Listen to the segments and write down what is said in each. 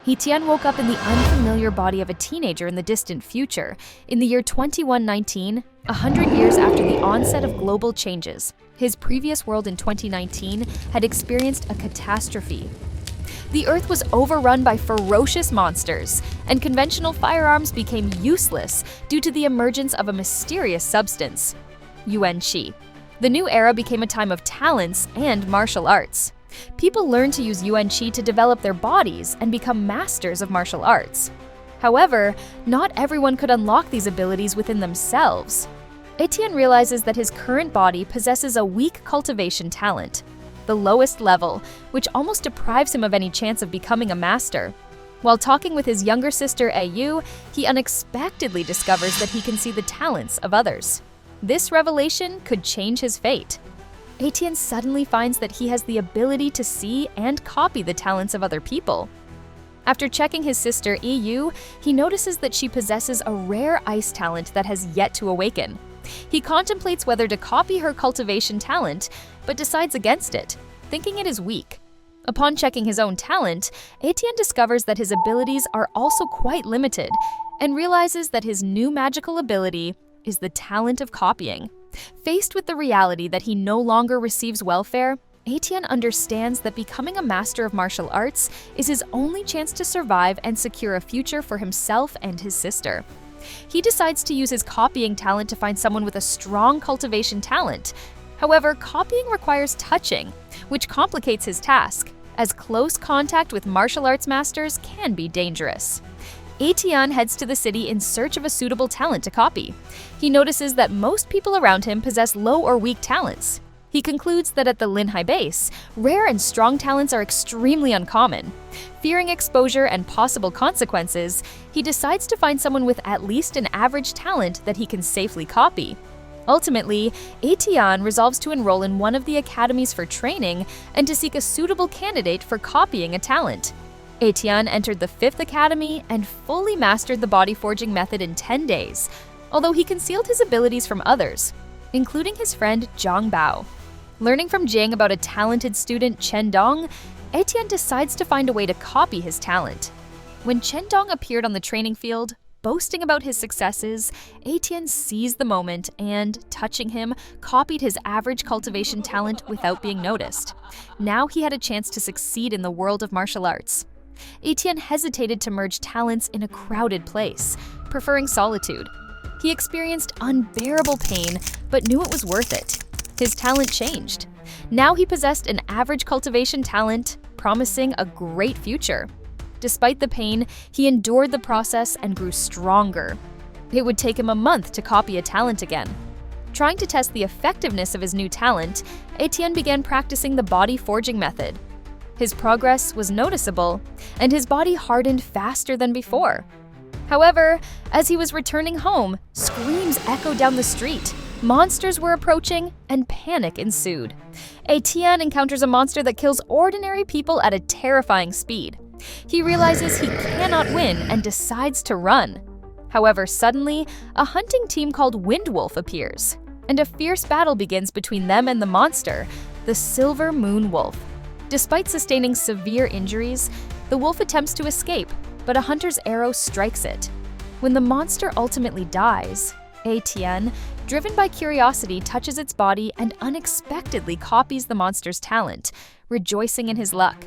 Ye Tian woke up in the unfamiliar body of a teenager in the distant future, in the year 2119, 100 years after the onset of global changes. His previous world in 2019 had experienced a catastrophe. The Earth was overrun by ferocious monsters, and conventional firearms became useless due to the emergence of a mysterious substance, Yuan Qi. The new era became a time of talents and martial arts. People learned to use Yuan Qi to develop their bodies and become masters of martial arts. However, not everyone could unlock these abilities within themselves. Ye Tian realizes that his current body possesses a weak cultivation talent, the lowest level, which almost deprives him of any chance of becoming a master. While talking with his younger sister Yu, he unexpectedly discovers that he can see the talents of others. This revelation could change his fate. Ye Tian suddenly finds that he has the ability to see and copy the talents of other people. After checking his sister Yu, he notices that she possesses a rare ice talent that has yet to awaken. He contemplates whether to copy her cultivation talent, but decides against it, thinking it is weak. Upon checking his own talent, Ye Tian discovers that his abilities are also quite limited, and realizes that his new magical ability is the talent of copying. Faced with the reality that he no longer receives welfare, Ye Tian understands that becoming a master of martial arts is his only chance to survive and secure a future for himself and his sister. He decides to use his copying talent to find someone with a strong cultivation talent. However, copying requires touching, which complicates his task, as close contact with martial arts masters can be dangerous. Ye Tian heads to the city in search of a suitable talent to copy. He notices that most people around him possess low or weak talents. He concludes that at the Linhai base, rare and strong talents are extremely uncommon. Fearing exposure and possible consequences, he decides to find someone with at least an average talent that he can safely copy. Ultimately, Ye Tian resolves to enroll in one of the academies for training and to seek a suitable candidate for copying a talent. Ye Tian entered the 5th Academy and fully mastered the body forging method in 10 days, although he concealed his abilities from others, including his friend Zhang Bao. Learning from Jing about a talented student, Chen Dong, Ye Tian decides to find a way to copy his talent. When Chen Dong appeared on the training field, boasting about his successes, Ye Tian seized the moment and, touching him, copied his average cultivation talent without being noticed. Now he had a chance to succeed in the world of martial arts. Ye Tian hesitated to merge talents in a crowded place, preferring solitude. He experienced unbearable pain, but knew it was worth it. His talent changed. Now he possessed an average cultivation talent, promising a great future. Despite the pain, he endured the process and grew stronger. It would take him a month to copy a talent again. Trying to test the effectiveness of his new talent, Ye Tian began practicing the body forging method. His progress was noticeable, and his body hardened faster than before. However, as he was returning home, screams echoed down the street. Monsters were approaching, and panic ensued. Ye Tian encounters a monster that kills ordinary people at a terrifying speed. He realizes he cannot win and decides to run. However, suddenly, a hunting team called Wind Wolf appears, and a fierce battle begins between them and the monster, the Silver Moon Wolf. Despite sustaining severe injuries, the wolf attempts to escape, but a hunter's arrow strikes it. When the monster ultimately dies, Ye Tian, driven by curiosity, touches its body and unexpectedly copies the monster's talent, rejoicing in his luck.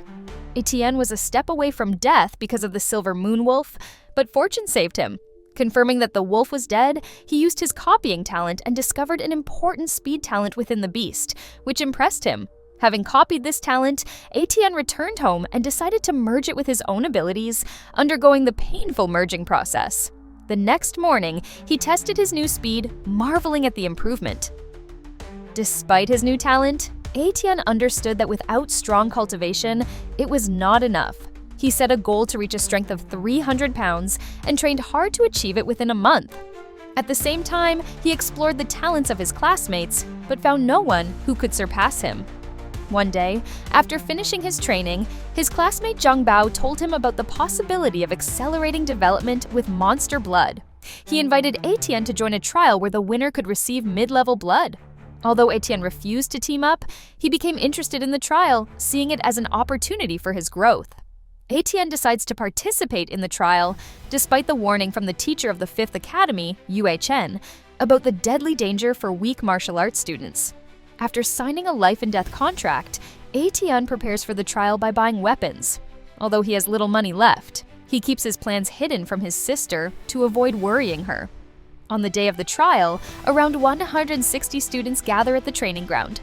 Ye Tian was a step away from death because of the Silver Moon Wolf, but fortune saved him. Confirming that the wolf was dead, he used his copying talent and discovered an important speed talent within the beast, which impressed him. Having copied this talent, Ye Tian returned home and decided to merge it with his own abilities, undergoing the painful merging process. The next morning, he tested his new speed, marveling at the improvement. Despite his new talent, Ye Tian understood that without strong cultivation, it was not enough. He set a goal to reach a strength of 300 pounds and trained hard to achieve it within a month. At the same time, he explored the talents of his classmates, but found no one who could surpass him. One day, after finishing his training, his classmate Zhang Bao told him about the possibility of accelerating development with monster blood. He invited Ye Tian to join a trial where the winner could receive mid-level blood. Although Ye Tian refused to team up, he became interested in the trial, seeing it as an opportunity for his growth. Ye Tian decides to participate in the trial, despite the warning from the teacher of the 5th Academy, Ye Tian, about the deadly danger for weak martial arts students. After signing a life-and-death contract, Ye Tian prepares for the trial by buying weapons. Although he has little money left, he keeps his plans hidden from his sister to avoid worrying her. On the day of the trial, around 160 students gather at the training ground.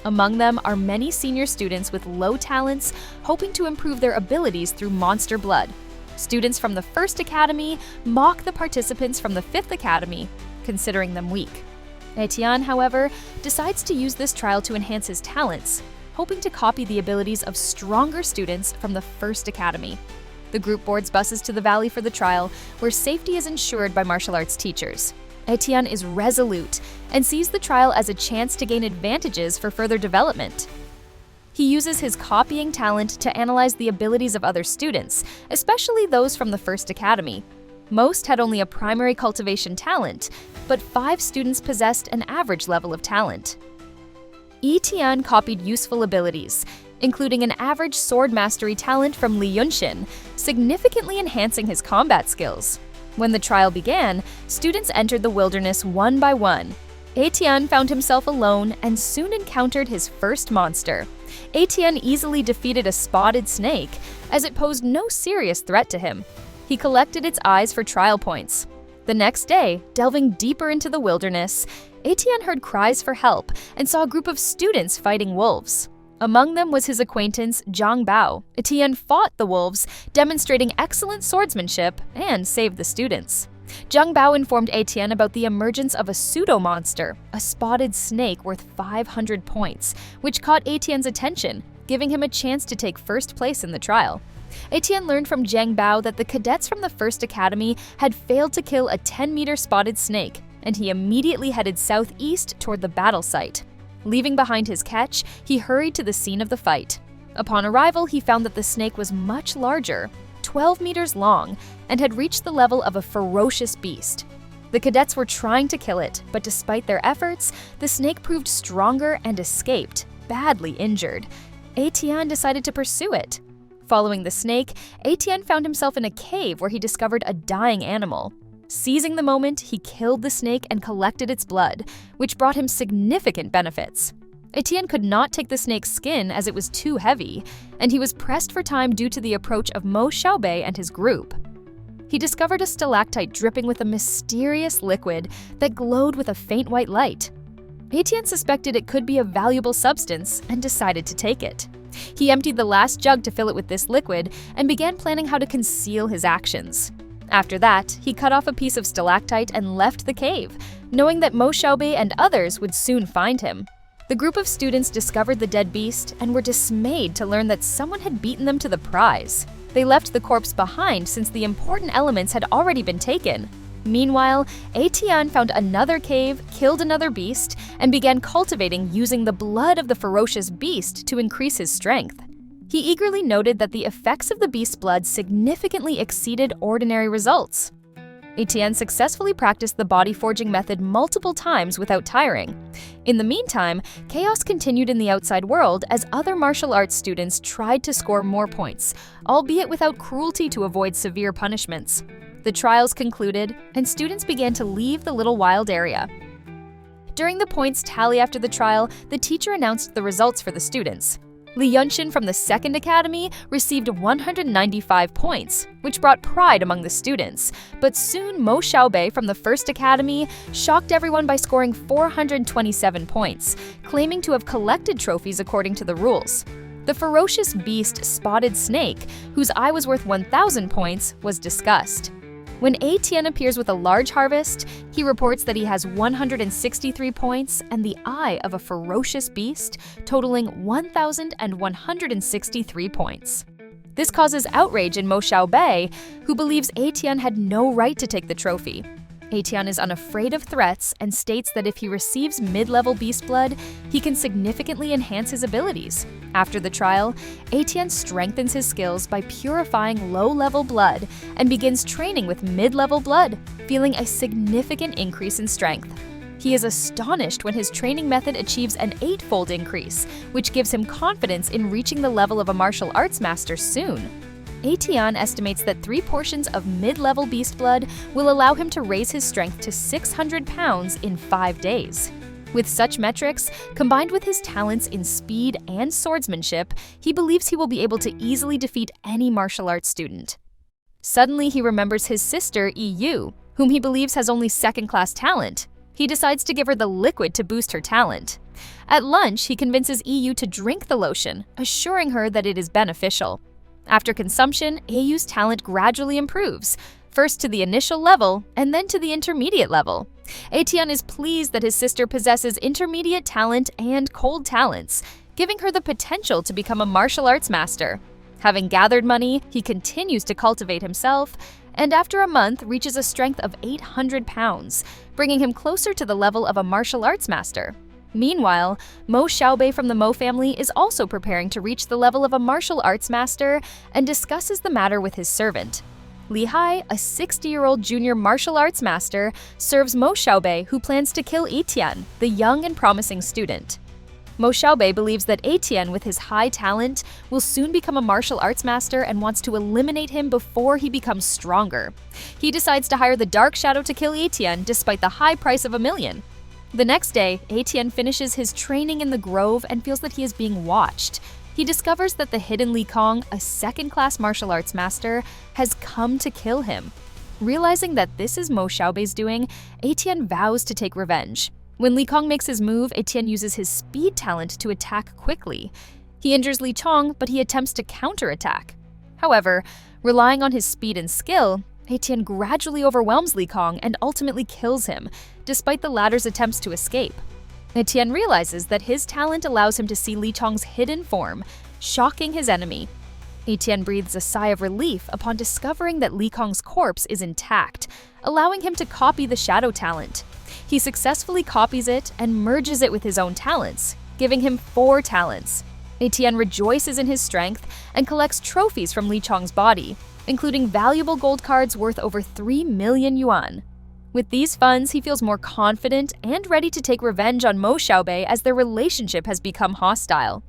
Among them are many senior students with low talents, hoping to improve their abilities through monster blood. Students from the 1st Academy mock the participants from the 5th Academy, considering them weak. Ye Tian, however, decides to use this trial to enhance his talents, hoping to copy the abilities of stronger students from the 1st Academy. The group boards buses to the valley for the trial, where safety is ensured by martial arts teachers. Ye Tian is resolute and sees the trial as a chance to gain advantages for further development. He uses his copying talent to analyze the abilities of other students, especially those from the 1st Academy. Most had only a primary cultivation talent, but 5 students possessed an average level of talent. Ye Tian copied useful abilities, including an average sword mastery talent from Li Yunshin, significantly enhancing his combat skills. When the trial began, students entered the wilderness one by one. Ye Tian found himself alone and soon encountered his first monster. Ye Tian easily defeated a spotted snake, as it posed no serious threat to him. He collected its eyes for trial points. The next day, delving deeper into the wilderness, Ye Tian heard cries for help and saw a group of students fighting wolves. Among them was his acquaintance Zhang Bao. Ye Tian fought the wolves, demonstrating excellent swordsmanship, and saved the students. Zhang Bao informed Ye Tian about the emergence of a pseudo-monster, a spotted snake worth 500 points, which caught Ye Tian's attention, giving him a chance to take first place in the trial. Ye Tian learned from Zhang Bao that the cadets from the 1st Academy had failed to kill a 10-meter spotted snake, and he immediately headed southeast toward the battle site. Leaving behind his catch, he hurried to the scene of the fight. Upon arrival, he found that the snake was much larger, 12 meters long, and had reached the level of a ferocious beast. The cadets were trying to kill it, but despite their efforts, the snake proved stronger and escaped, badly injured. Ye Tian decided to pursue it. Following the snake, Ye Tian found himself in a cave where he discovered a dying animal. Seizing the moment, he killed the snake and collected its blood, which brought him significant benefits. Ye Tian could not take the snake's skin as it was too heavy, and he was pressed for time due to the approach of Mo Xiaobei and his group. He discovered a stalactite dripping with a mysterious liquid that glowed with a faint white light. Ye Tian suspected it could be a valuable substance and decided to take it. He emptied the last jug to fill it with this liquid and began planning how to conceal his actions. After that, he cut off a piece of stalactite and left the cave, knowing that Mo Xiaobei and others would soon find him. The group of students discovered the dead beast and were dismayed to learn that someone had beaten them to the prize. They left the corpse behind since the important elements had already been taken. Meanwhile, Ye Tian found another cave, killed another beast, and began cultivating using the blood of the ferocious beast to increase his strength. He eagerly noted that the effects of the beast's blood significantly exceeded ordinary results. Ye Tian successfully practiced the body forging method multiple times without tiring. In the meantime, chaos continued in the outside world as other martial arts students tried to score more points, albeit without cruelty to avoid severe punishments. The trials concluded, and students began to leave the little wild area. During the points tally after the trial, the teacher announced the results for the students. Li Yunshin from the 2nd Academy received 195 points, which brought pride among the students. But soon Mo Xiaobei from the 1st Academy shocked everyone by scoring 427 points, claiming to have collected trophies according to the rules. The ferocious beast Spotted Snake, whose eye was worth 1,000 points, was discussed. When Ye Tian appears with a large harvest, he reports that he has 163 points and the eye of a ferocious beast, totaling 1,163 points. This causes outrage in Mo Xiaobei, who believes Ye Tian had no right to take the trophy. Ye Tian is unafraid of threats and states that if he receives mid-level beast blood, he can significantly enhance his abilities. After the trial, Ye Tian strengthens his skills by purifying low-level blood and begins training with mid-level blood, feeling a significant increase in strength. He is astonished when his training method achieves an 8-fold increase, which gives him confidence in reaching the level of a martial arts master soon. Ye Tian estimates that 3 portions of mid-level beast blood will allow him to raise his strength to 600 pounds in 5 days. With such metrics, combined with his talents in speed and swordsmanship, he believes he will be able to easily defeat any martial arts student. Suddenly, he remembers his sister, Yu, whom he believes has only second-class talent. He decides to give her the liquid to boost her talent. At lunch, he convinces Yu to drink the lotion, assuring her that it is beneficial. After consumption, Yu's talent gradually improves, first to the initial level and then to the intermediate level. Ye Tian is pleased that his sister possesses intermediate talent and cold talents, giving her the potential to become a martial arts master. Having gathered money, he continues to cultivate himself, and after a month reaches a strength of 800 pounds, bringing him closer to the level of a martial arts master. Meanwhile, Mo Xiaobei from the Mo family is also preparing to reach the level of a martial arts master and discusses the matter with his servant. Li Hai, a 60-year-old junior martial arts master, serves Mo Xiaobei, who plans to kill Ye Tian, the young and promising student. Mo Xiaobei believes that Ye Tian, with his high talent, will soon become a martial arts master and wants to eliminate him before he becomes stronger. He decides to hire the Dark Shadow to kill Ye Tian despite the high price of $1 million. The next day, Ye Tian finishes his training in the grove and feels that he is being watched. He discovers that the hidden Li Kong, a second-class martial arts master, has come to kill him. Realizing that this is Mo Xiaobei's doing, Ye Tian vows to take revenge. When Li Kong makes his move, Ye Tian uses his speed talent to attack quickly. He injures Li Chong, but he attempts to counterattack. However, relying on his speed and skill, Ye Tian gradually overwhelms Li Kong and ultimately kills him, despite the latter's attempts to escape. Ye Tian realizes that his talent allows him to see Li Chong's hidden form, shocking his enemy. Ye Tian breathes a sigh of relief upon discovering that Li Kong's corpse is intact, allowing him to copy the shadow talent. He successfully copies it and merges it with his own talents, giving him 4 talents. Ye Tian rejoices in his strength and collects trophies from Li Chong's body, including valuable gold cards worth over 3 million yuan. With these funds, he feels more confident and ready to take revenge on Mo Xiaobei as their relationship has become hostile.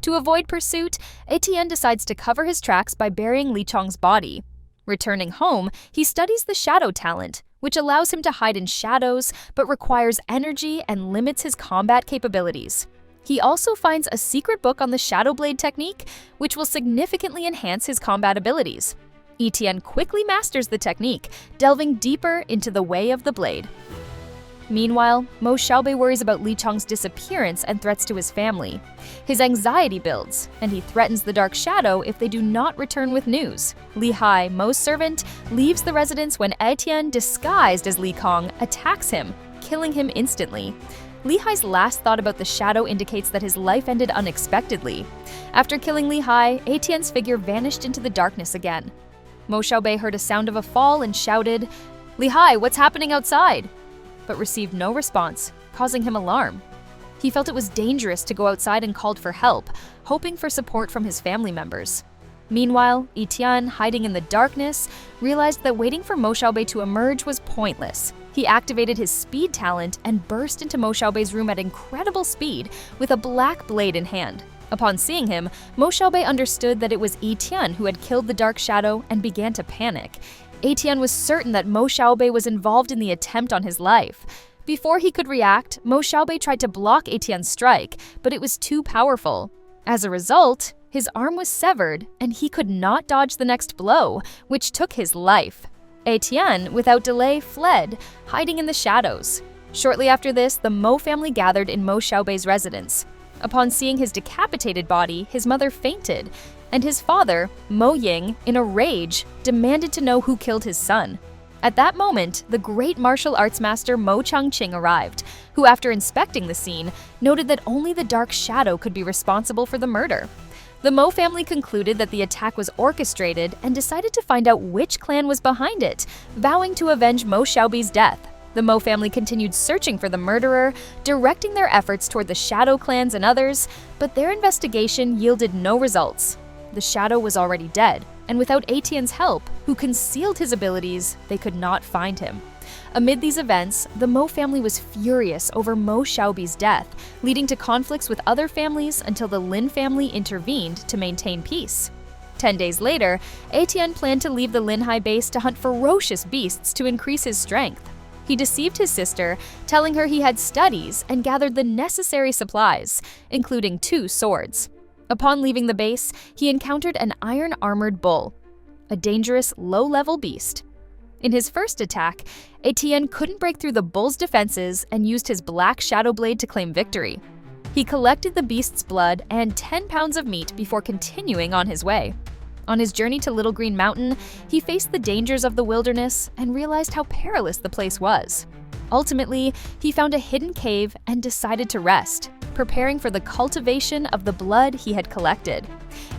To avoid pursuit, Ye Tian decides to cover his tracks by burying Li Chong's body. Returning home, he studies the shadow talent, which allows him to hide in shadows but requires energy and limits his combat capabilities. He also finds a secret book on the Shadow Blade technique, which will significantly enhance his combat abilities. Ye Tian quickly masters the technique, delving deeper into the way of the blade. Meanwhile, Mo Xiaobei worries about Li Chong's disappearance and threats to his family. His anxiety builds, and he threatens the Dark Shadow if they do not return with news. Li Hai, Mo's servant, leaves the residence when Ye Tian, disguised as Li Kong, attacks him, killing him instantly. Li Hai's last thought about the shadow indicates that his life ended unexpectedly. After killing Li Hai, Ye Tian's figure vanished into the darkness again. Mo Xiaobei heard a sound of a fall and shouted, "Li Hai, what's happening outside?" but received no response, causing him alarm. He felt it was dangerous to go outside and called for help, hoping for support from his family members. Meanwhile, Ye Tian, hiding in the darkness, realized that waiting for Mo Xiaobei to emerge was pointless. He activated his speed talent and burst into Mo Xiaobei's room at incredible speed with a black blade in hand. Upon seeing him, Mo Xiaobei understood that it was Ye Tian who had killed the Dark Shadow and began to panic. Ye Tian was certain that Mo Xiaobei was involved in the attempt on his life. Before he could react, Mo Xiaobei tried to block Ye Tian's strike, but it was too powerful. As a result, his arm was severed, and he could not dodge the next blow, which took his life. Ye Tian, without delay, fled, hiding in the shadows. Shortly after this, the Mo family gathered in Mo Xiaobei's residence. Upon seeing his decapitated body, his mother fainted, and his father, Mo Ying, in a rage, demanded to know who killed his son. At that moment, the great martial arts master Mo Changqing arrived, who, after inspecting the scene, noted that only the Dark Shadow could be responsible for the murder. The Mo family concluded that the attack was orchestrated and decided to find out which clan was behind it, vowing to avenge Mo Xiaobei's death. The Mo family continued searching for the murderer, directing their efforts toward the Shadow clans and others, but their investigation yielded no results. The Shadow was already dead, and without Ye Tian's help, who concealed his abilities, they could not find him. Amid these events, the Mo family was furious over Mo Xiaobei's death, leading to conflicts with other families until the Lin family intervened to maintain peace. 10 days later, Ye Tian planned to leave the Linhai base to hunt ferocious beasts to increase his strength. He deceived his sister, telling her he had studies and gathered the necessary supplies, including 2 swords. Upon leaving the base, he encountered an iron-armored bull, a dangerous, low-level beast. In his first attack, Ye Tian couldn't break through the bull's defenses and used his black shadow blade to claim victory. He collected the beast's blood and 10 pounds of meat before continuing on his way. On his journey to Little Green Mountain, he faced the dangers of the wilderness and realized how perilous the place was. Ultimately, he found a hidden cave and decided to rest, preparing for the cultivation of the blood he had collected.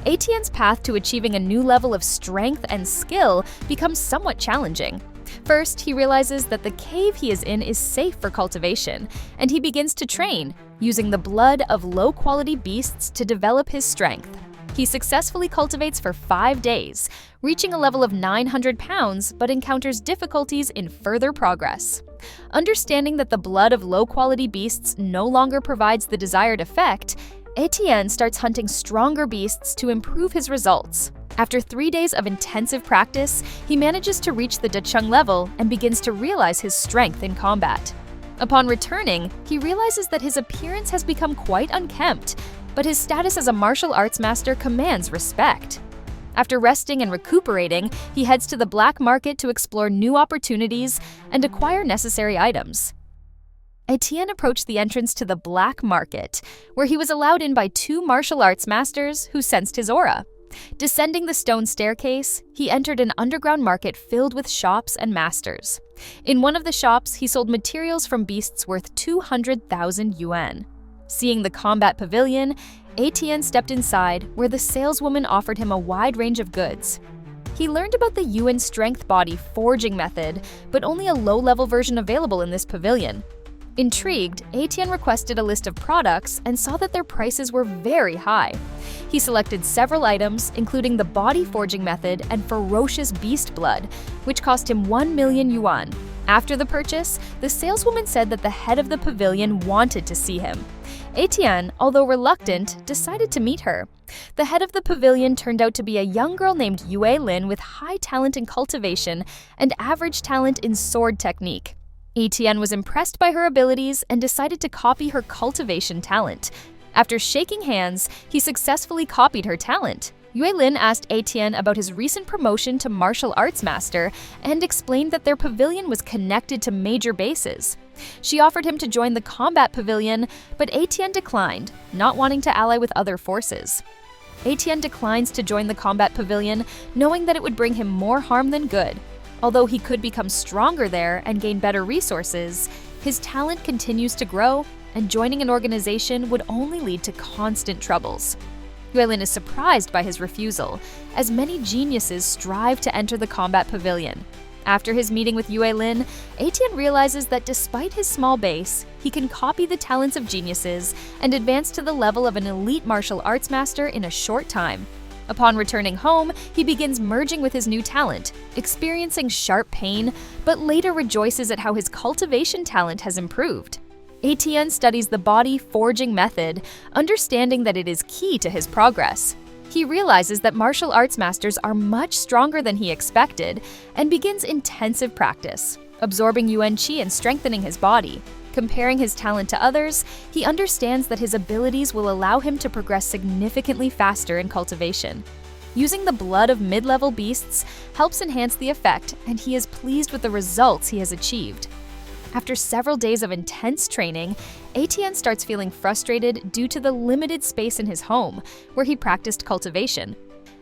Ye Tian's path to achieving a new level of strength and skill becomes somewhat challenging. First, he realizes that the cave he is in is safe for cultivation, and he begins to train, using the blood of low-quality beasts to develop his strength. He successfully cultivates for 5 days, reaching a level of 900 pounds, but encounters difficulties in further progress. Understanding that the blood of low-quality beasts no longer provides the desired effect, Ye Tian starts hunting stronger beasts to improve his results. After 3 days of intensive practice, he manages to reach the Dacheng level and begins to realize his strength in combat. Upon returning, he realizes that his appearance has become quite unkempt, but his status as a martial arts master commands respect. After resting and recuperating, he heads to the black market to explore new opportunities and acquire necessary items. Ye Tian approached the entrance to the black market, where he was allowed in by 2 martial arts masters who sensed his aura. Descending the stone staircase, he entered an underground market filled with shops and masters. In one of the shops, he sold materials from beasts worth 200,000 yuan. Seeing the combat pavilion, Ye Tian stepped inside, where the saleswoman offered him a wide range of goods. He learned about the Yuan strength body forging method, but only a low-level version available in this pavilion. Intrigued, Ye Tian requested a list of products and saw that their prices were very high. He selected several items, including the body forging method and ferocious beast blood, which cost him 1 million yuan. After the purchase, the saleswoman said that the head of the pavilion wanted to see him. Ye Tian, although reluctant, decided to meet her. The head of the pavilion turned out to be a young girl named Yue Lin with high talent in cultivation and average talent in sword technique. Ye Tian was impressed by her abilities and decided to copy her cultivation talent. After shaking hands, he successfully copied her talent. Yue Lin asked Ye Tian about his recent promotion to martial arts master and explained that their pavilion was connected to major bases. She offered him to join the combat pavilion, but Ye Tian declined, not wanting to ally with other forces. Ye Tian declines to join the combat pavilion, knowing that it would bring him more harm than good. Although he could become stronger there and gain better resources, his talent continues to grow, and joining an organization would only lead to constant troubles. Yue Lin is surprised by his refusal, as many geniuses strive to enter the combat pavilion. After his meeting with Yue Lin, Ye Tian realizes that despite his small base, he can copy the talents of geniuses and advance to the level of an elite martial arts master in a short time. Upon returning home, he begins merging with his new talent, experiencing sharp pain, but later rejoices at how his cultivation talent has improved. Ye Tian studies the body forging method, understanding that it is key to his progress. He realizes that martial arts masters are much stronger than he expected and begins intensive practice, absorbing Yuan Qi and strengthening his body. Comparing his talent to others, he understands that his abilities will allow him to progress significantly faster in cultivation. Using the blood of mid-level beasts helps enhance the effect, and he is pleased with the results he has achieved. After several days of intense training, Ye Tian starts feeling frustrated due to the limited space in his home, where he practiced cultivation.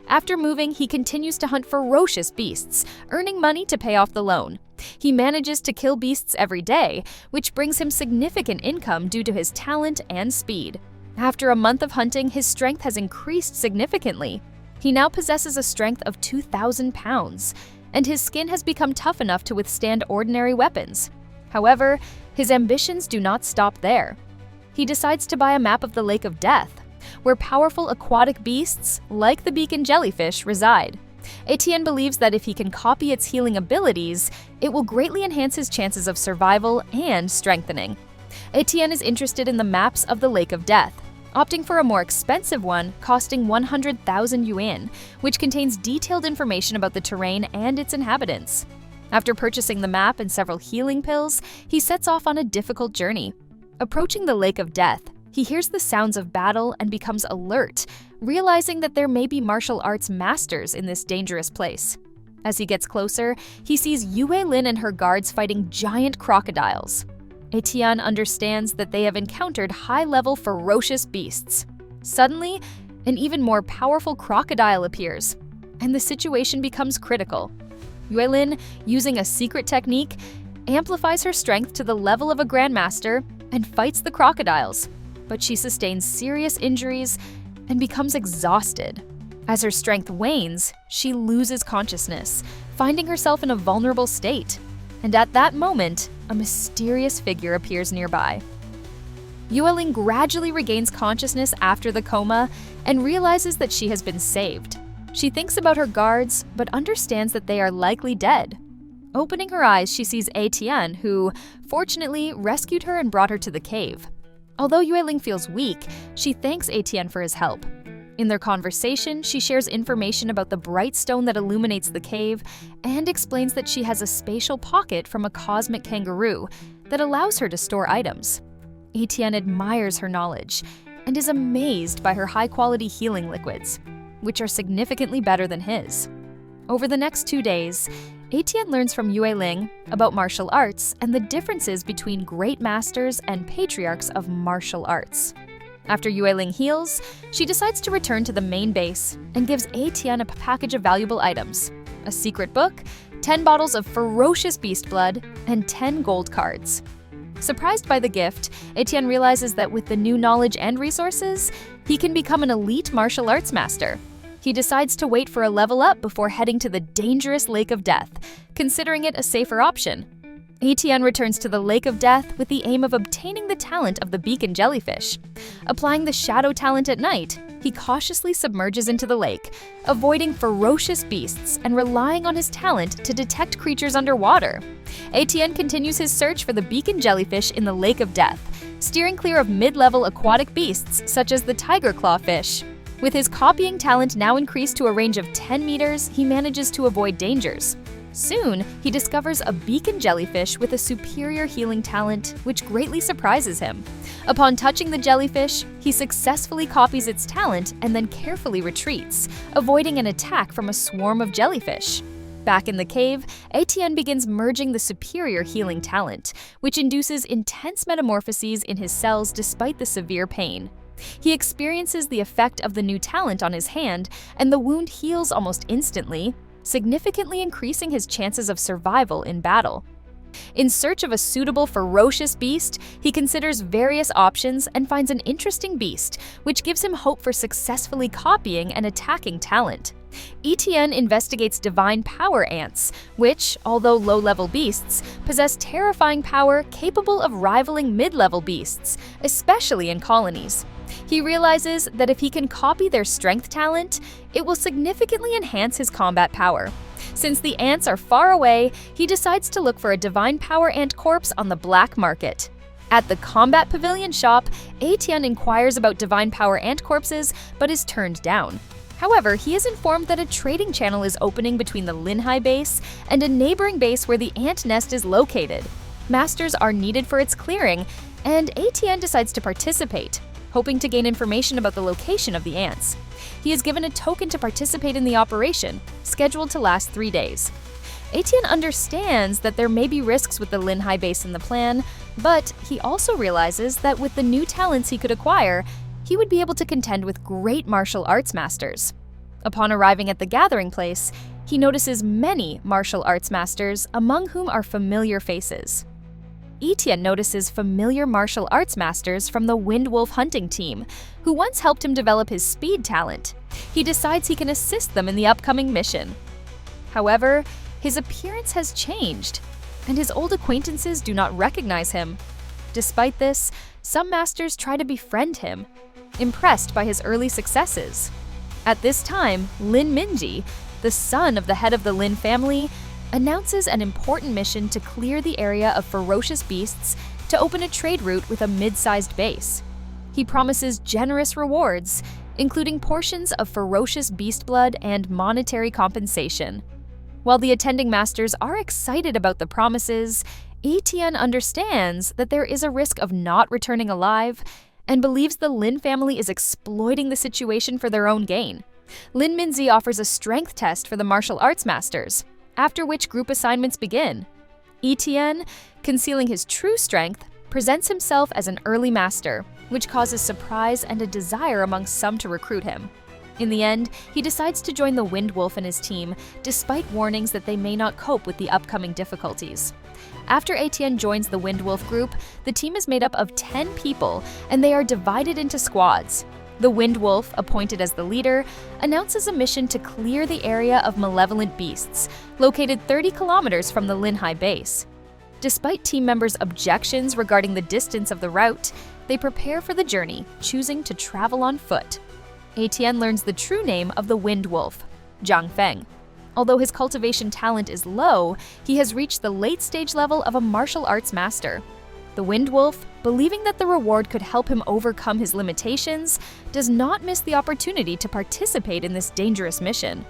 After moving, he continues to hunt ferocious beasts, earning money to pay off the loan. He manages to kill beasts every day, which brings him significant income due to his talent and speed. After a month of hunting, his strength has increased significantly. He now possesses a strength of 2,000 pounds, and his skin has become tough enough to withstand ordinary weapons. However, his ambitions do not stop there. He decides to buy a map of the Lake of Death, where powerful aquatic beasts, like the beacon jellyfish, reside. Ye Tian believes that if he can copy its healing abilities, it will greatly enhance his chances of survival and strengthening. Ye Tian is interested in the maps of the Lake of Death. opting for a more expensive one costing 100,000 yuan, which contains detailed information about the terrain and its inhabitants. After purchasing the map and several healing pills, he sets off on a difficult journey. Approaching the Lake of Death, he hears the sounds of battle and becomes alert, realizing that there may be martial arts masters in this dangerous place. As he gets closer, he sees Yue Lin and her guards fighting giant crocodiles. Ye Tian understands that they have encountered high-level ferocious beasts. Suddenly, an even more powerful crocodile appears, and the situation becomes critical. Yue Lin, using a secret technique, amplifies her strength to the level of a grandmaster and fights the crocodiles, but she sustains serious injuries and becomes exhausted. As her strength wanes, she loses consciousness, finding herself in a vulnerable state. And at that moment, a mysterious figure appears nearby. Yue Lin gradually regains consciousness after the coma and realizes that she has been saved. She thinks about her guards, but understands that they are likely dead. Opening her eyes, she sees Ye Tian, who, fortunately, rescued her and brought her to the cave. Although Yue Lin feels weak, she thanks Ye Tian for his help. In their conversation, she shares information about the bright stone that illuminates the cave and explains that she has a spatial pocket from a cosmic kangaroo that allows her to store items. Ye Tian admires her knowledge and is amazed by her high-quality healing liquids, which are significantly better than his. Over the next 2 days, Ye Tian learns from Yue Lin about martial arts and the differences between great masters and patriarchs of martial arts. After Yue Lin heals, she decides to return to the main base and gives Ye Tian a package of valuable items: a secret book, 10 bottles of ferocious beast blood, and 10 gold cards. Surprised by the gift, Ye Tian realizes that with the new knowledge and resources, he can become an elite martial arts master. He decides to wait for a level up before heading to the dangerous Lake of Death, considering it a safer option. Ye Tian returns to the Lake of Death with the aim of obtaining the talent of the beacon jellyfish. Applying the shadow talent at night, he cautiously submerges into the lake, avoiding ferocious beasts and relying on his talent to detect creatures underwater. Ye Tian continues his search for the beacon jellyfish in the Lake of Death, steering clear of mid-level aquatic beasts such as the tiger clawfish. With his copying talent now increased to a range of 10 meters, he manages to avoid dangers. Soon, he discovers a beacon jellyfish with a superior healing talent, which greatly surprises him. Upon touching the jellyfish, he successfully copies its talent and then carefully retreats, avoiding an attack from a swarm of jellyfish. Back in the cave, Ye Tian begins merging the superior healing talent, which induces intense metamorphoses in his cells despite the severe pain. He experiences the effect of the new talent on his hand, and the wound heals almost instantly, significantly increasing his chances of survival in battle. In search of a suitable ferocious beast, he considers various options and finds an interesting beast, which gives him hope for successfully copying and attacking talent. Ye Tian investigates divine power ants, which, although low-level beasts, possess terrifying power capable of rivaling mid-level beasts, especially in colonies. He realizes that if he can copy their strength talent, it will significantly enhance his combat power. Since the ants are far away, he decides to look for a divine power ant corpse on the black market. At the combat pavilion shop, Ye Tian inquires about divine power ant corpses, but is turned down. However, he is informed that a trading channel is opening between the Linhai base and a neighboring base where the ant nest is located. Masters are needed for its clearing, and Ye Tian decides to participate, hoping to gain information about the location of the ants. He is given a token to participate in the operation, scheduled to last 3 days. Ye Tian understands that there may be risks with the Linhai base in the plan, but he also realizes that with the new talents he could acquire, he would be able to contend with great martial arts masters. Upon arriving at the gathering place, he notices many martial arts masters, among whom are familiar faces. Ye Tian notices familiar martial arts masters from the Wind Wolf hunting team, who once helped him develop his speed talent. He decides he can assist them in the upcoming mission. However, his appearance has changed, and his old acquaintances do not recognize him. Despite this, some masters try to befriend him, impressed by his early successes. At this time, Lin Minji, the son of the head of the Lin family, announces an important mission to clear the area of ferocious beasts to open a trade route with a mid-sized base. He promises generous rewards, including portions of ferocious beast blood and monetary compensation. While the attending masters are excited about the promises, Ye Tian understands that there is a risk of not returning alive and believes the Lin family is exploiting the situation for their own gain. Lin Minzi offers a strength test for the martial arts masters, after which group assignments begin. Ye Tian, concealing his true strength, presents himself as an early master, which causes surprise and a desire among some to recruit him. In the end, he decides to join the Wind Wolf and his team, despite warnings that they may not cope with the upcoming difficulties. After Ye Tian joins the Wind Wolf group, the team is made up of 10 people, and they are divided into squads. The Wind Wolf, appointed as the leader, announces a mission to clear the area of malevolent beasts, located 30 kilometers from the Linhai base. Despite team members' objections regarding the distance of the route, they prepare for the journey, choosing to travel on foot. Ye Tian learns the true name of the Wind Wolf, Zhang Feng. Although his cultivation talent is low, he has reached the late-stage level of a martial arts master. The Wind Wolf, believing that the reward could help him overcome his limitations, does not miss the opportunity to participate in this dangerous mission.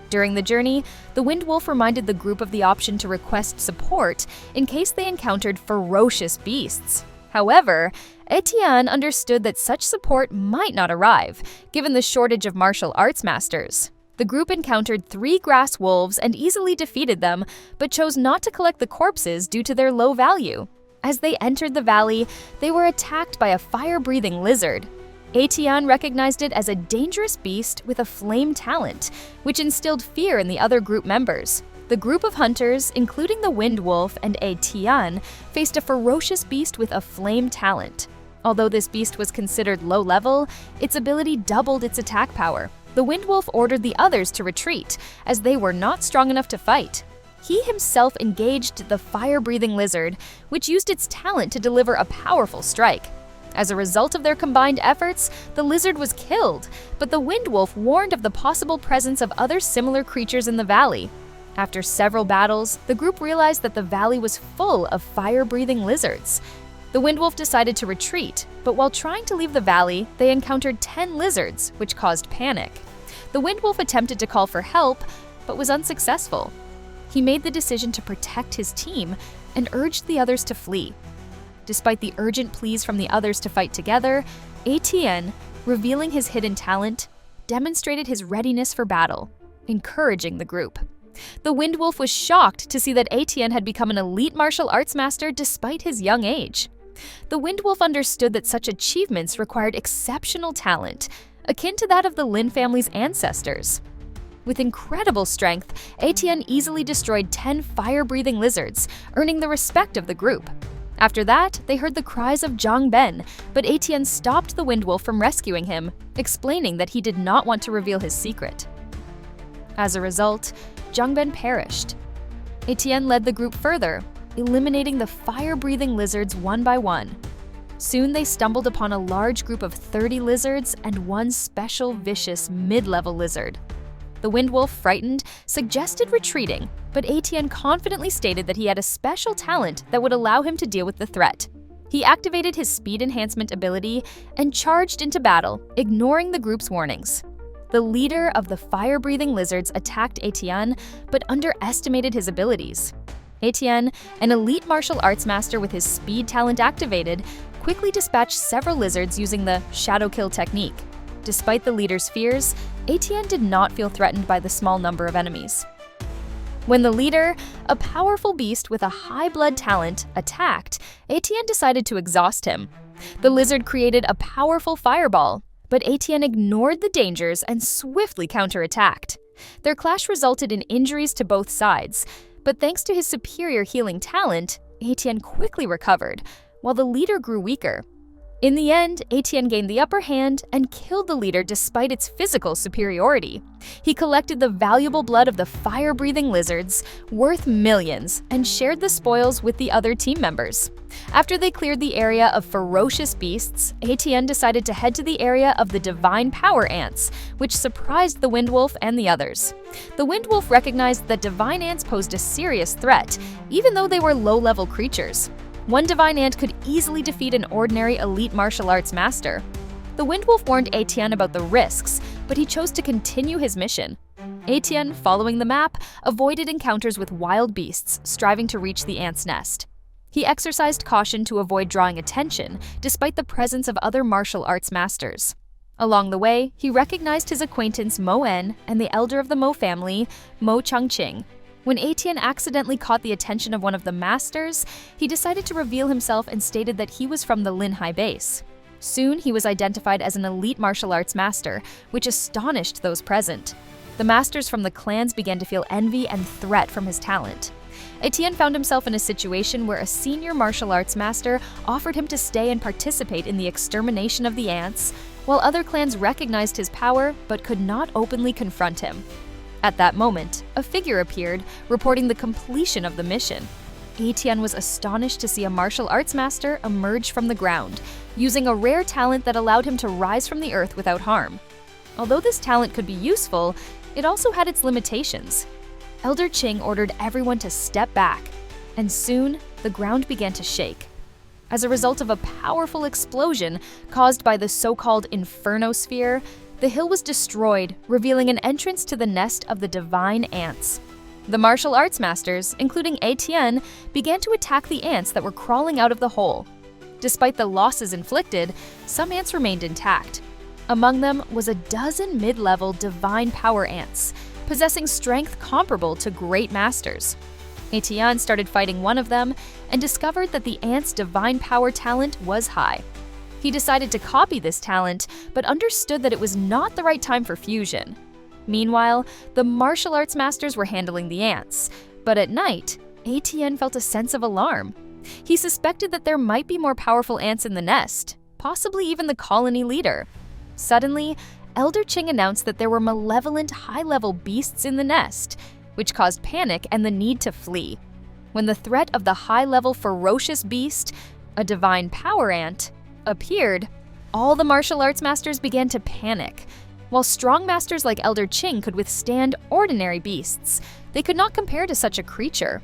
During the journey, the Wind Wolf reminded the group of the option to request support in case they encountered ferocious beasts. However, Ye Tian understood that such support might not arrive, given the shortage of martial arts masters. The group encountered 3 grass wolves and easily defeated them, but chose not to collect the corpses due to their low value. As they entered the valley, they were attacked by a fire-breathing lizard. Ye Tian recognized it as a dangerous beast with a flame talent, which instilled fear in the other group members. The group of hunters, including the Wind Wolf and Ye Tian, faced a ferocious beast with a flame talent. Although this beast was considered low level, its ability doubled its attack power. The Wind Wolf ordered the others to retreat, as they were not strong enough to fight. He himself engaged the fire-breathing lizard, which used its talent to deliver a powerful strike. As a result of their combined efforts, the lizard was killed, but the Wind Wolf warned of the possible presence of other similar creatures in the valley. After several battles, the group realized that the valley was full of fire-breathing lizards. The Wind Wolf decided to retreat, but while trying to leave the valley, they encountered 10 lizards, which caused panic. The Wind Wolf attempted to call for help, but was unsuccessful. He made the decision to protect his team and urged the others to flee. Despite the urgent pleas from the others to fight together, Ye Tian, revealing his hidden talent, demonstrated his readiness for battle, encouraging the group. The Wind Wolf was shocked to see that Ye Tian had become an elite martial arts master despite his young age. The Wind Wolf understood that such achievements required exceptional talent, akin to that of the Lin family's ancestors. With incredible strength, Ye Tian easily destroyed 10 fire-breathing lizards, earning the respect of the group. After that, they heard the cries of Zhang Ben, but Ye Tian stopped the Wind Wolf from rescuing him, explaining that he did not want to reveal his secret. As a result, Zhang Ben perished. Ye Tian led the group further, eliminating the fire-breathing lizards one by one. Soon they stumbled upon a large group of 30 lizards and one special vicious mid-level lizard. The Wind Wolf, frightened, suggested retreating, but Ye Tian confidently stated that he had a special talent that would allow him to deal with the threat. He activated his speed enhancement ability and charged into battle, ignoring the group's warnings. The leader of the fire-breathing lizards attacked Ye Tian, but underestimated his abilities. Ye Tian, an elite martial arts master with his speed talent activated, quickly dispatched several lizards using the shadow kill technique. Despite the leader's fears, Ye Tian did not feel threatened by the small number of enemies. When the leader, a powerful beast with a high blood talent, attacked, Ye Tian decided to exhaust him. The lizard created a powerful fireball, but Ye Tian ignored the dangers and swiftly counterattacked. Their clash resulted in injuries to both sides, but thanks to his superior healing talent, Ye Tian quickly recovered, while the leader grew weaker. In the end, Ye Tian gained the upper hand and killed the leader despite its physical superiority. He collected the valuable blood of the fire-breathing lizards, worth millions, and shared the spoils with the other team members. After they cleared the area of ferocious beasts, Ye Tian decided to head to the area of the divine power ants, which surprised the Wind Wolf and the others. The Wind Wolf recognized that divine ants posed a serious threat, even though they were low-level creatures. One divine ant could easily defeat an ordinary elite martial arts master. The Wind Wolf warned Ye Tian about the risks, but he chose to continue his mission. Ye Tian, following the map, avoided encounters with wild beasts, striving to reach the ant's nest. He exercised caution to avoid drawing attention, despite the presence of other martial arts masters. Along the way, he recognized his acquaintance Mo En and the elder of the Mo family, Mo Changqing. When Ye Tian accidentally caught the attention of one of the masters, he decided to reveal himself and stated that he was from the Linhai base. Soon, he was identified as an elite martial arts master, which astonished those present. The masters from the clans began to feel envy and threat from his talent. Ye Tian found himself in a situation where a senior martial arts master offered him to stay and participate in the extermination of the ants, while other clans recognized his power but could not openly confront him. At that moment, a figure appeared, reporting the completion of the mission. Ye Tian was astonished to see a martial arts master emerge from the ground, using a rare talent that allowed him to rise from the earth without harm. Although this talent could be useful, it also had its limitations. Elder Qing ordered everyone to step back, and soon the ground began to shake. As a result of a powerful explosion caused by the so-called Inferno Sphere, the hill was destroyed, revealing an entrance to the nest of the divine ants. The martial arts masters, including Ye Tian, began to attack the ants that were crawling out of the hole. Despite the losses inflicted, some ants remained intact. Among them was a dozen mid-level divine power ants, possessing strength comparable to great masters. Ye Tian started fighting one of them and discovered that the ant's divine power talent was high. He decided to copy this talent, but understood that it was not the right time for fusion. Meanwhile, the martial arts masters were handling the ants, but at night, Ye Tian felt a sense of alarm. He suspected that there might be more powerful ants in the nest, possibly even the colony leader. Suddenly, Elder Qing announced that there were malevolent high-level beasts in the nest, which caused panic and the need to flee. When the threat of the high-level ferocious beast, a divine power ant, appeared, all the martial arts masters began to panic. While strong masters like Elder Qing could withstand ordinary beasts, they could not compare to such a creature.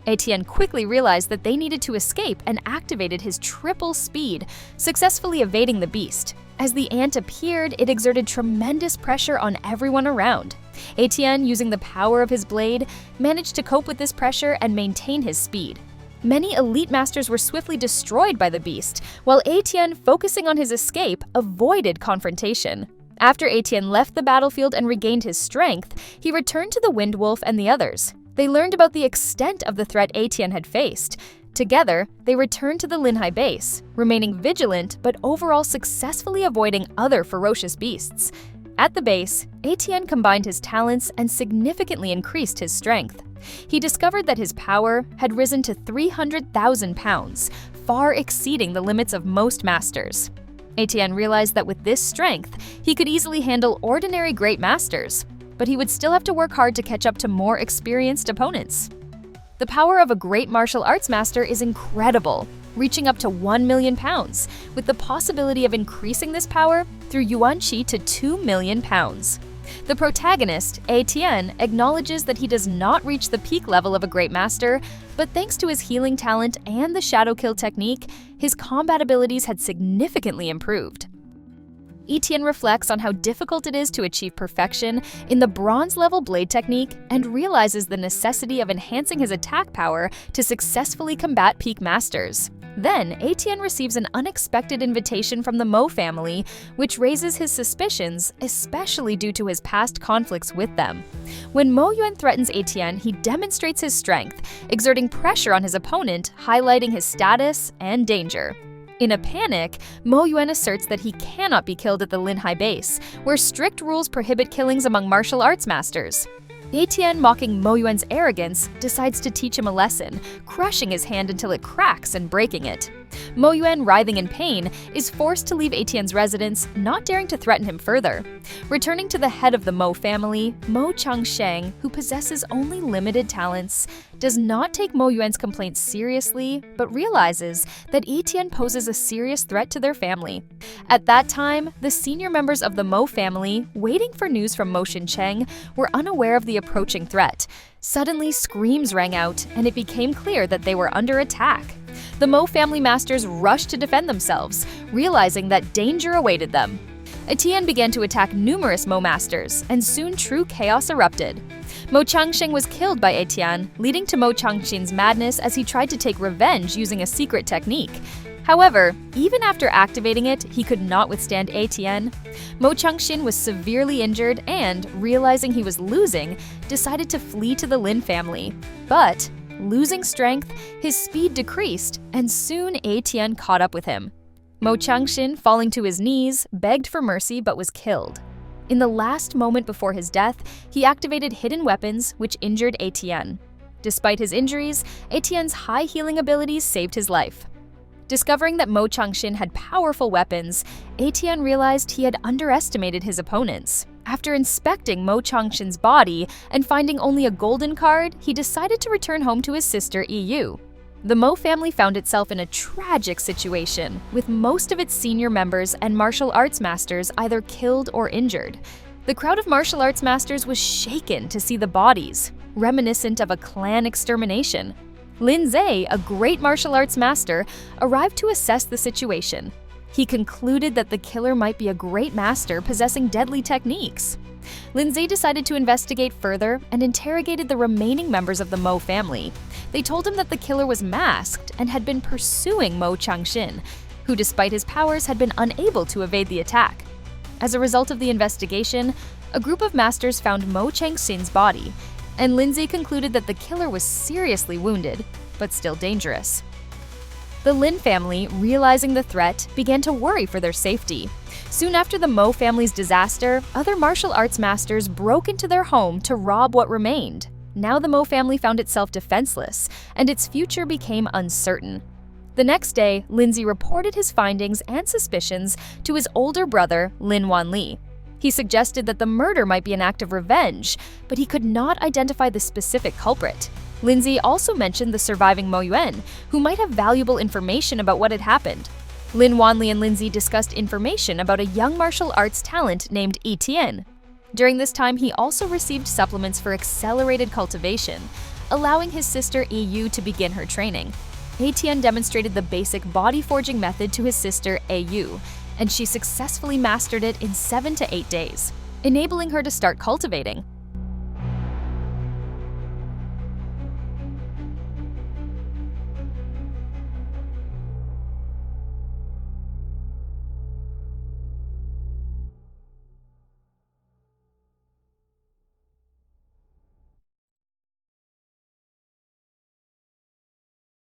Ye Tian quickly realized that they needed to escape and activated his triple speed, successfully evading the beast. As the ant appeared, it exerted tremendous pressure on everyone around. Ye Tian, using the power of his blade, managed to cope with this pressure and maintain his speed. Many elite masters were swiftly destroyed by the beast, while Ye Tian, focusing on his escape, avoided confrontation. After Ye Tian left the battlefield and regained his strength, he returned to the Wind Wolf and the others. They learned about the extent of the threat Ye Tian had faced. Together, they returned to the Linhai base, remaining vigilant but overall successfully avoiding other ferocious beasts. At the base, Ye Tian combined his talents and significantly increased his strength. He discovered that his power had risen to 300,000 pounds, far exceeding the limits of most masters. Ye Tian realized that with this strength, he could easily handle ordinary great masters, but he would still have to work hard to catch up to more experienced opponents. The power of a great martial arts master is incredible, reaching up to 1 million pounds, with the possibility of increasing this power through yuan qi to 2 million pounds. The protagonist, Ye Tian, acknowledges that he does not reach the peak level of a great master, but thanks to his healing talent and the shadow kill technique, his combat abilities had significantly improved. Ye Tian reflects on how difficult it is to achieve perfection in the bronze-level blade technique and realizes the necessity of enhancing his attack power to successfully combat peak masters. Then, Ye Tian receives an unexpected invitation from the Mo family, which raises his suspicions, especially due to his past conflicts with them. When Mo Yuan threatens Ye Tian, he demonstrates his strength, exerting pressure on his opponent, highlighting his status and danger. In a panic, Mo Yuan asserts that he cannot be killed at the Linhai base, where strict rules prohibit killings among martial arts masters. Ye Tian, mocking Mo Yuan's arrogance, decides to teach him a lesson, crushing his hand until it cracks and breaking it. Mo Yuan, writhing in pain, is forced to leave Ye Tian's residence, not daring to threaten him further. Returning to the head of the Mo family, Mo Changsheng, who possesses only limited talents, does not take Mo Yuan's complaints seriously, but realizes that Ye Tian poses a serious threat to their family. At that time, the senior members of the Mo family, waiting for news from Mo Xincheng, were unaware of the approaching threat. Suddenly, screams rang out, and it became clear that they were under attack. The Mo family masters rushed to defend themselves, realizing that danger awaited them. Ye Tian began to attack numerous Mo masters, and soon true chaos erupted. Mo Changxing was killed by Ye Tian, leading to Mo Changxin's madness as he tried to take revenge using a secret technique. However, even after activating it, he could not withstand Ye Tian. Mo Changxin was severely injured and, realizing he was losing, decided to flee to the Lin family. But, losing strength, his speed decreased, and soon Ye Tian caught up with him. Mo Changxin, falling to his knees, begged for mercy but was killed. In the last moment before his death, he activated hidden weapons, which injured Ye Tian. Despite his injuries, Ye Tian's high healing abilities saved his life. Discovering that Mo Changxin had powerful weapons, Ye Tian realized he had underestimated his opponents. After inspecting Mo Changxin's body and finding only a golden card, he decided to return home to his sister Yu. The Mo family found itself in a tragic situation, with most of its senior members and martial arts masters either killed or injured. The crowd of martial arts masters was shaken to see the bodies, reminiscent of a clan extermination. Lin Zhe, a great martial arts master, arrived to assess the situation. He concluded that the killer might be a great master possessing deadly techniques. Lin Zhe decided to investigate further and interrogated the remaining members of the Mo family. They told him that the killer was masked and had been pursuing Mo Changxin, who despite his powers had been unable to evade the attack. As a result of the investigation, a group of masters found Mo Changxin's body, and Lin Zhe concluded that the killer was seriously wounded, but still dangerous. The Lin family, realizing the threat, began to worry for their safety. Soon after the Mo family's disaster, other martial arts masters broke into their home to rob what remained. Now the Mo family found itself defenseless, and its future became uncertain. The next day, Lin Zhe reported his findings and suspicions to his older brother, Lin Wanli. He suggested that the murder might be an act of revenge, but he could not identify the specific culprit. Lin Zhe also mentioned the surviving Mo Yuan, who might have valuable information about what had happened. Lin Wanli and Lin Zhe discussed information about a young martial arts talent named Ye Tian. During this time, he also received supplements for accelerated cultivation, allowing his sister Yu to begin her training. Ye Tian demonstrated the basic body forging method to his sister Yu, and she successfully mastered it in 7 to 8 days, enabling her to start cultivating.